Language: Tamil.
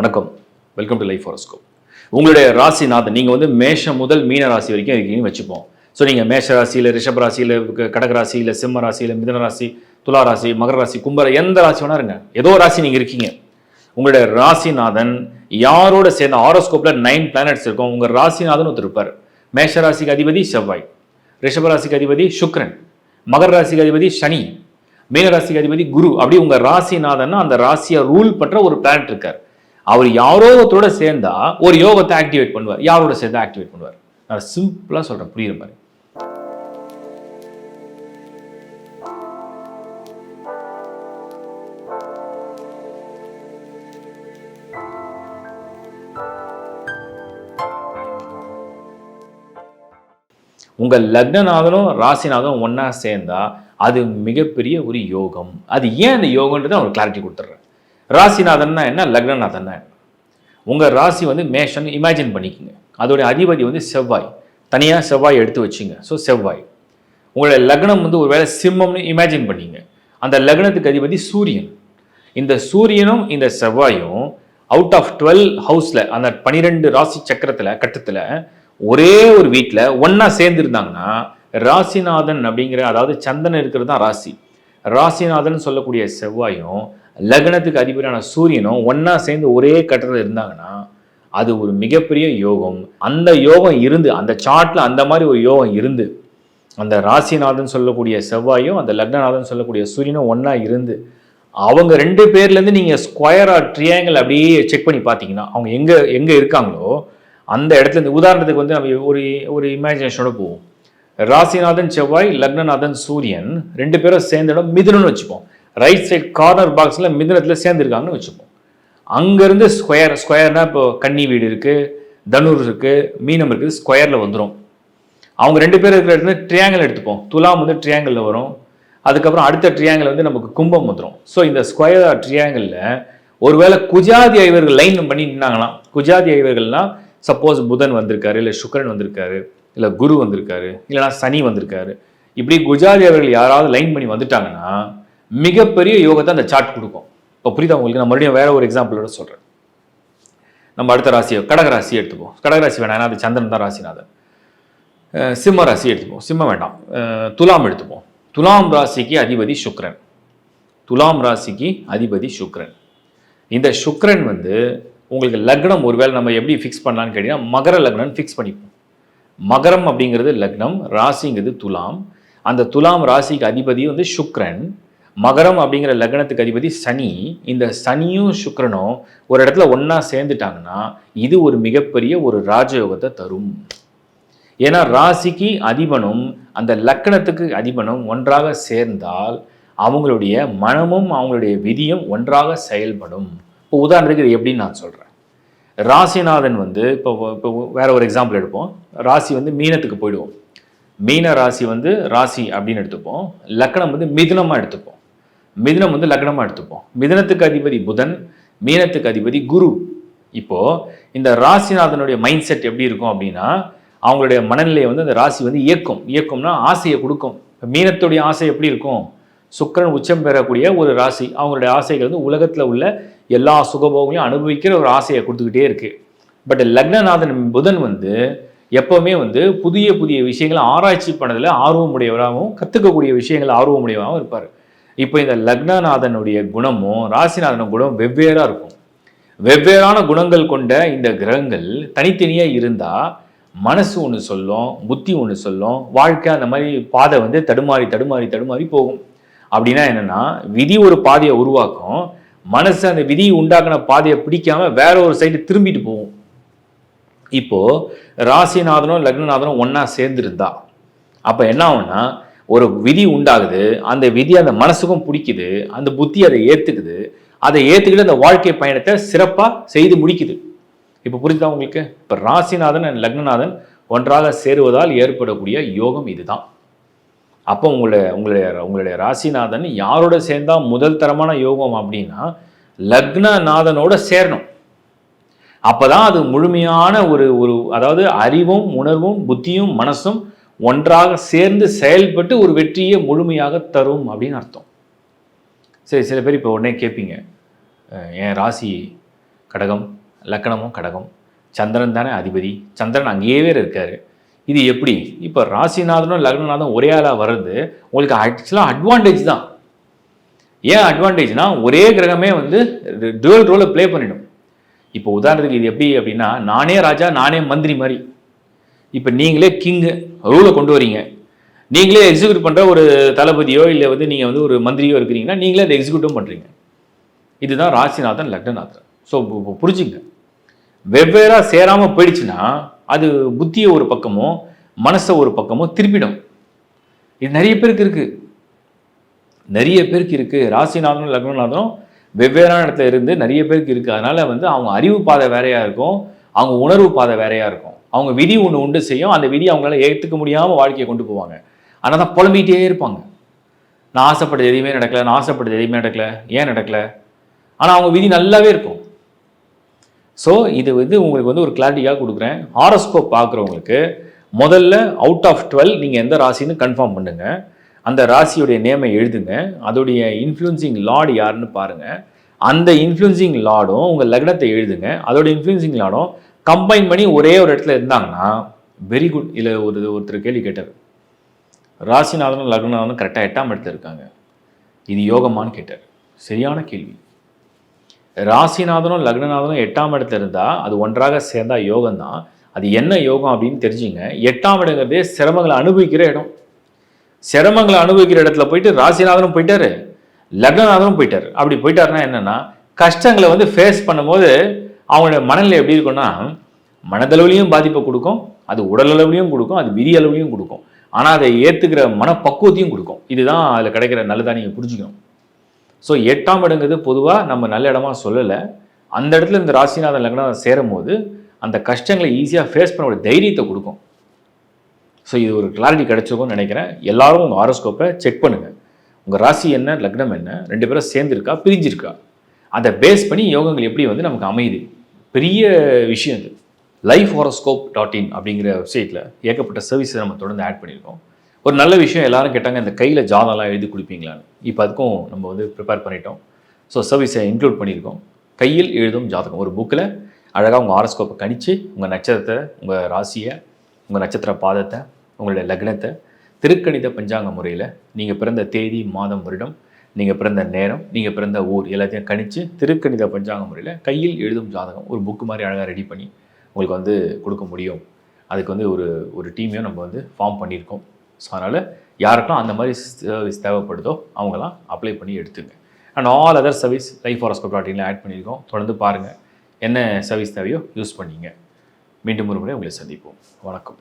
வணக்கம், வெல்கம் டு லைஃப் ஹாரோஸ்கோப். உங்களுடைய ராசிநாதன் நீங்கள் வந்து மேஷம் முதல் மீன ராசி வரைக்கும் இருக்கீங்கன்னு வச்சுப்போம். ஸோ நீங்கள் மேஷ ராசியில், ரிஷப ராசியில், கடக ராசியில், சிம்ம ராசியில், மிதுன ராசி, துலா ராசி, மகர ராசி, கும்பர எந்த ராசி வேணா இருங்க, ஏதோ ராசி நீங்கள் இருக்கீங்க. உங்களுடைய ராசிநாதன் யாரோட சேர்ந்த ஹாரோஸ்கோப்பில் 9 பிளானட்ஸ் இருக்கும். உங்கள் ராசிநாதன் ஒருத்தர் இருப்பார். மேஷ ராசிக்கு அதிபதி செவ்வாய், ரிஷப ராசிக்கு அதிபதி சுக்கிரன், மகர ராசிக்கு அதிபதி சனி, மீன ராசிக்கு அதிபதி குரு. அப்படி உங்கள் ராசிநாதன் அந்த ராசியை ரூல் பண்ற ஒரு பிளானட் இருக்கார். அவர் யாரோ ஒருத்தரோட சேர்ந்தா ஒரு யோகத்தை ஆக்டிவேட் பண்ணுவார். யாரோட சேர்ந்தா ஆக்டிவேட் பண்ணுவார்? நான் சிம்பிளா சொல்றேன், புரியுற மாதிரி. உங்க லக்னநாதனும் ராசிநாதனும் ஒன்னா சேர்ந்தா அது மிகப்பெரிய ஒரு யோகம். அது ஏன் அந்த யோகம்ன்றதை அவர் கிளாரிட்டி கொடுத்துட்றேன். ராசிநாதன்னா என்ன, லக்னநாதன்னா என்ன? உங்கள் ராசி வந்து மேஷன் இமேஜின் பண்ணிக்கோங்க. அதோடைய அதிபதி வந்து செவ்வாய். தனியாக செவ்வாய் எடுத்து வச்சுங்க. ஸோ செவ்வாய். உங்களுடைய லக்னம் வந்து ஒரு வேளை சிம்மம்னு இமேஜின் பண்ணிங்க. அந்த லக்னத்துக்கு அதிபதி சூரியன். இந்த சூரியனும் இந்த செவ்வாயும் அவுட் ஆஃப் 12 ஹவுஸில், அந்த 12 ராசி சக்கரத்தில் கட்டத்தில் ஒரே ஒரு வீட்டில் ஒன்றா சேர்ந்துருந்தாங்கன்னா ராசிநாதன் அப்படிங்கிற, அதாவது சந்திரன் இருக்கிறது தான் ராசி. ராசிநாதன் சொல்லக்கூடிய செவ்வாயும் லக்னத்துக்கு அதிபதியான சூரியனும் ஒன்னா சேர்ந்து ஒரே கட்டத்தில் இருந்தாங்கன்னா அது ஒரு மிகப்பெரிய யோகம். அந்த யோகம் இருந்து, அந்த சார்ட்ல அந்த மாதிரி ஒரு யோகம் இருந்து, அந்த ராசிநாதன் சொல்லக்கூடிய செவ்வாயும் அந்த லக்னநாதன் சொல்லக்கூடிய சூரியனும் ஒன்னா இருந்து, அவங்க 2 பேர்லேருந்து நீங்கள் ஸ்கொயரா ட்ரியாங்கிள் அப்படியே செக் பண்ணி பார்த்தீங்கன்னா அவங்க எங்கே இருக்காங்களோ அந்த இடத்துல இருந்து, உதாரணத்துக்கு வந்து நம்ம ஒரு இமேஜினேஷனோட போவோம். ராசிநாதன் செவ்வாய், லக்னநாதன் சூரியன் 2 பேரும் சேர்ந்த இடம் மிதுனம்னு வச்சுப்போம். ரைட் சைட் கார்னர் பாக்ஸில் மிதுனத்தில் சேர்ந்துருக்காங்கன்னு வச்சுப்போம். அங்கேருந்து ஸ்கொயர்னா இப்போ கன்னி வீடு இருக்குது, தனுர் இருக்குது, மீனம் இருக்குது, ஸ்கொயரில் வந்துடும். அவங்க 2 பேர் இருக்கிற இடத்துல ட்ரியாங்கிள் எடுத்துப்போம். துலாம் வந்து ட்ரியாங்கிளில் வரும். அதுக்கப்புறம் அடுத்த ட்ரியாங்கிள் வந்து நமக்கு கும்பம் வந்துடும். ஸோ இந்த ஸ்கொயர் ட்ரியாங்கிளில் ஒருவேளை குஜாதி ஐவர்கள் லைன் பண்ணி நின்னாங்களாம். குஜாதி ஐவர்கள்னால் சப்போஸ் புதன் வந்திருக்காரு, இல்லை சுக்கிரன் வந்திருக்காரு, இல்லை குரு வந்திருக்காரு, இல்லைனா சனி வந்திருக்காரு. இப்படி குஜாதி ஐவர்கள் யாராவது லைன் பண்ணி வந்துட்டாங்கன்னா மிகப்பெரிய யோகத்தை அந்த சார்ட் கொடுக்கும். இப்போ புரியுதா உங்களுக்கு? நான் மறுபடியும் வேற ஒரு எக்ஸாம்பிளோட சொல்கிறேன். நம்ம அடுத்த ராசியை கடகராசி எடுத்துப்போம். கடகராசி வேணாம், ஏன்னா அது சந்திரன் தான் ராசிநாதன். சிம்ம ராசி எடுத்துப்போம். சிம்மம் வேண்டாம், துலாம் எடுத்துப்போம். துலாம் ராசிக்கு அதிபதி சுக்கிரன். துலாம் ராசிக்கு அதிபதி சுக்கிரன். இந்த சுக்கிரன் வந்து உங்களுக்கு லக்னம் ஒருவேளை நம்ம எப்படி ஃபிக்ஸ் பண்ணலான்னு கேட்டீங்கன்னா மகர லக்னம் ஃபிக்ஸ் பண்ணிப்போம். மகரம் அப்படிங்கிறது லக்னம், ராசிங்கிறது துலாம். அந்த துலாம் ராசிக்கு அதிபதி வந்து சுக்கிரன். மகரம் அப்படிங்கிற லக்னத்துக்கு அதிபதி சனி. இந்த சனியும் சுக்கிரனும் ஒரு இடத்துல ஒன்றா சேர்ந்துட்டாங்கன்னா இது ஒரு மிகப்பெரிய ஒரு ராஜயோகத்தை தரும். ஏன்னா ராசிக்கு அதிபனும் அந்த லக்னத்துக்கு அதிபனும் ஒன்றாக சேர்ந்தால் அவங்களுடைய மனமும் அவங்களுடைய விதியும் ஒன்றாக செயல்படும். இப்போ உதாரணத்துக்கு இது எப்படின்னு நான் சொல்கிறேன். ராசிநாதன் வந்து இப்போ வேற ஒரு எக்ஸாம்பிள் எடுப்போம். ராசி வந்து மீனத்துக்கு போயிடுவோம். மீன ராசி வந்து ராசி அப்படின்னு எடுத்துப்போம். லக்னம் வந்து மிதுனமாக எடுத்துப்போம். மிதுனம் வந்து லக்னமாக எடுத்துப்போம். மிதுனத்துக்கு அதிபதி புதன், மீனத்துக்கு அதிபதி குரு. இப்போ இந்த ராசிநாதனுடைய மைண்ட் செட் எப்படி இருக்கும் அப்படின்னா அவங்களுடைய மனநிலையை வந்து அந்த ராசி வந்து இயக்கம்னா ஆசையை கொடுக்கும். மீனத்துடைய ஆசை எப்படி இருக்கும்? சுக்கிரன் உச்சம் பெறக்கூடிய ஒரு ராசி. அவங்களுடைய ஆசைகள் வந்து உலகத்தில் உள்ள எல்லா சுகபோகங்களையும் அனுபவிக்கிற ஒரு ஆசையை கொடுத்துக்கிட்டே இருக்கு. பட் லக்னநாதன் புதன் வந்து எப்பவுமே வந்து புதிய புதிய விஷயங்களை ஆராய்ச்சி பண்ணதில் ஆர்வமுடையவராகவும் கற்றுக்கக்கூடிய விஷயங்கள் ஆர்வமுடையவராகவும் இருப்பார். இப்போ இந்த லக்னநாதனுடைய குணமும் ராசிநாதனுடைய குணம் வெவ்வேறாக இருக்கும். வெவ்வேறான குணங்கள் கொண்ட இந்த கிரகங்கள் தனித்தனியாக இருந்தால் மனசு ஒன்று சொல்லும், புத்தி ஒன்று சொல்லும், வாழ்க்கை அந்த மாதிரி பாதை வந்து தடுமாறி போகும். அப்படின்னா என்னென்னா விதி ஒரு பாதையை உருவாக்கும், மனசு அந்த விதி உண்டாக்குன பாதையை பிடிக்காம வேற ஒரு சைடு திரும்பிட்டு போகும். இப்போ ராசிநாதனும் லக்னநாதனும் ஒன்றா சேர்ந்துருந்தா அப்போ என்ன ஆகும்னா ஒரு விதி உண்டாகுது. அந்த விதி அந்த மனசுக்கும் பிடிக்குது, அந்த புத்தி அதை ஏற்றுக்குது. அதை ஏற்றுக்கிட்டு அந்த வாழ்க்கை பயணத்தை சிறப்பாக செய்து முடிக்குது. இப்போ புரிஞ்சுதா உங்களுக்கு? இப்போ ராசிநாதன் அண்ட் லக்னநாதன் ஒன்றாக சேருவதால் ஏற்படக்கூடிய யோகம் இதுதான். அப்போ உங்களுடைய ராசிநாதன் யாரோட சேர்ந்தா முதல் தரமான யோகம் அப்படின்னா லக்னநாதனோட சேரணும். அப்போதான் அது முழுமையான ஒரு அதாவது அறிவும் உணர்வும் புத்தியும் மனசும் ஒன்றாக சேர்ந்து செயல்பட்டு ஒரு வெற்றியை முழுமையாக தரும் அப்படின்னு அர்த்தம். சரி, சில பேர் இப்போ உடனே கேட்பீங்க, என் ராசி கடகம், லக்கணமும் கடகம், சந்திரன் தானே அதிபதி, சந்திரன் அங்கேயே இருக்கார். இது எப்படி? இப்போ ராசிநாதனும் லக்னநாதனும் ஒரே ஆளாக வர்றது உங்களுக்கு ஆக்சுவலாக அட்வான்டேஜ் தான். ஏன் அட்வான்டேஜ்னா ஒரே கிரகமே வந்து டுவல் ரோலை ப்ளே பண்ணிடும். இப்போ உதாரணத்துக்கு இது எப்படி அப்படின்னா, நானே ராஜா நானே மந்திரி மாதிரி. இப்போ நீங்களே கிங்கு ரூலை கொண்டு வரீங்க, நீங்களே எக்ஸிக்யூட் பண்ணுற ஒரு தளபதியோ இல்லை வந்து நீங்கள் வந்து ஒரு மந்திரியோ இருக்கிறீங்கன்னா நீங்களே அதை எக்ஸிக்யூட்டும் பண்ணுறீங்க. இதுதான் ராசிநாதன் லக்னநாதன். ஸோ புரிஞ்சுங்க, வெவ்வேறாக சேராமல் போயிடுச்சுன்னா அது புத்தியை ஒரு பக்கமோ மனசை ஒரு பக்கமோ திருப்பிடும். இது நிறைய பேருக்கு இருக்குது. ராசிநாதனும் லக்னநாதனும் வெவ்வேறான இடத்துல இருந்து நிறைய பேருக்கு இருக்குது. அதனால் வந்து அவங்க அறிவு பாதை வேறையாக இருக்கும், அவங்க உணர்வு பாதை வேறையாக இருக்கும். அவங்க விதி ஒன்று உண்டு செய்யும், அந்த விதி அவங்களால ஏற்றுக்க முடியாமல் வாழ்க்கையை கொண்டு போவாங்க. ஆனால் தான் புலம்பிகிட்டே இருப்பாங்க, நான் ஆசைப்பட்டது எதுவுமே நடக்கலை, ஏன் நடக்கலை. ஆனால் அவங்க விதி நல்லாவே இருக்கும். ஸோ இது வந்து உங்களுக்கு வந்து ஒரு கிளாரிட்டியாக கொடுக்குறேன். ஹாரோஸ்கோப் பார்க்குறவங்களுக்கு முதல்ல அவுட் ஆஃப் 12 நீங்கள் எந்த ராசின்னு கன்ஃபார்ம் பண்ணுங்கள். அந்த ராசியுடைய நேமை எழுதுங்க, அதோடைய இன்ஃப்ளூயன்சிங் லார்டு யாருன்னு பாருங்கள். அந்த இன்ஃப்ளூயன்சிங் லார்டும் உங்கள் லக்னத்தை எழுதுங்க, அதோட இன்ஃப்ளூயன்சிங் லார்டும் கம்பைன் பண்ணி ஒரே ஒரு இடத்துல இருந்தாங்கன்னா வெரி குட். இல்லை ஒருத்தர் கேள்வி கேட்டார், ராசிநாதனும் லக்னநாதனும் கரெக்டாக 8ஆம் இடத்துல இருக்காங்க, இது யோகமானு கேட்டார். சரியான கேள்வி. ராசிநாதனும் லக்னநாதனும் 8ஆம் இடத்துல இருந்தால் அது ஒன்றாக சேர்ந்தா யோகம் தான். அது என்ன யோகம் அப்படின்னு தெரிஞ்சுங்க. 8ஆம் இடங்கிறதே சிரமங்களை அனுபவிக்கிற இடம். சிரமங்களை அனுபவிக்கிற இடத்துல போயிட்டு ராசிநாதனும் போயிட்டாரு, லக்னநாதனும் போயிட்டார். அப்படி போயிட்டாருன்னா என்னன்னா, கஷ்டங்களை வந்து ஃபேஸ் பண்ணும்போது அவங்களோட மனநிலை எப்படி இருக்குன்னா, மனதளவுலையும் பாதிப்பை கொடுக்கும், அது உடல் அளவுலையும் கொடுக்கும், அது விதி அளவுலையும் கொடுக்கும். ஆனால் அதை ஏற்றுக்கிற மனப்பக்குவத்தையும் கொடுக்கும். இதுதான் அதில் கிடைக்கிற நல்லதாக நீங்கள் புரிஞ்சுக்கணும். ஸோ 8ஆம் இடங்கிறது பொதுவாக நம்ம நல்ல இடமா சொல்லலை. அந்த இடத்துல இந்த ராசிநாதன் லக்னநாதன் சேரும் போது அந்த கஷ்டங்களை ஈஸியாக ஃபேஸ் பண்ண தைரியத்தை கொடுக்கும். ஸோ இது ஒரு கிளாரிட்டி கிடைச்சிருக்கும்னு நினைக்கிறேன். எல்லாரும் உங்கள் ஹாரோஸ்கோப்பை செக் பண்ணுங்கள். உங்கள் ராசி என்ன, லக்னம் என்ன, 2 பேரும் சேர்ந்துருக்கா பிரிஞ்சிருக்கா, அதை பேஸ் பண்ணி யோகங்கள் எப்படி வந்து நமக்கு அமையுது. பெரிய விஷயம் இது. lifehoroscope.in அப்படிங்கிற வெப்சைட்டில் ஏகப்பட்ட சர்வீஸை நம்ம தொடர்ந்து ஆட் பண்ணியிருக்கோம். ஒரு நல்ல விஷயம், எல்லாரும் கேட்டாங்க இந்த கையில் ஜாதகம்லாம் எழுதி கொடுப்பீங்களான்னு. இப்போ அதுக்கும் நம்ம வந்து ப்ரிப்பேர் பண்ணிட்டோம். ஸோ சர்வீஸை இன்க்ளூட் பண்ணியிருக்கோம். கையில் எழுதும் ஜாதகம் ஒரு புக்கில் அழகாக உங்கள் ஹாரோஸ்கோப்பை கணிச்சு உங்கள் நட்சத்திரத்தை, உங்கள் ராசியை, உங்கள் நட்சத்திர பாதத்தை, உங்களுடைய லக்னத்தை திருக்கணித பஞ்சாங்க முறையில் நீங்கள் பிறந்த தேதி, மாதம், வருடம், நீங்கள் பிறந்த நேரம், நீங்கள் பிறந்த ஊர் எல்லாத்தையும் கணிச்சு திருக்கணித பஞ்சாங்க முறையில் கையில் எழுதும் ஜாதகம் ஒரு புக்கு மாதிரி அழகாக ரெடி பண்ணி உங்களுக்கு வந்து கொடுக்க முடியும். அதுக்கு வந்து ஒரு டீமையும் நம்ம வந்து ஃபார்ம் பண்ணியிருக்கோம். ஸோ அதனால் யாருக்கெல்லாம் அந்த மாதிரி சர்வீஸ் தேவைப்படுதோ அவங்களாம் அப்ளை பண்ணி எடுத்துங்க. And all other service lifehoroscope.in add பண்ணியிருக்கோம். தொடர்ந்து பாருங்கள், என்ன சர்வீஸ் தேவையோ யூஸ் பண்ணிங்க. மீண்டும் ஒரு முறை உங்களை சந்திப்போம். வணக்கம்.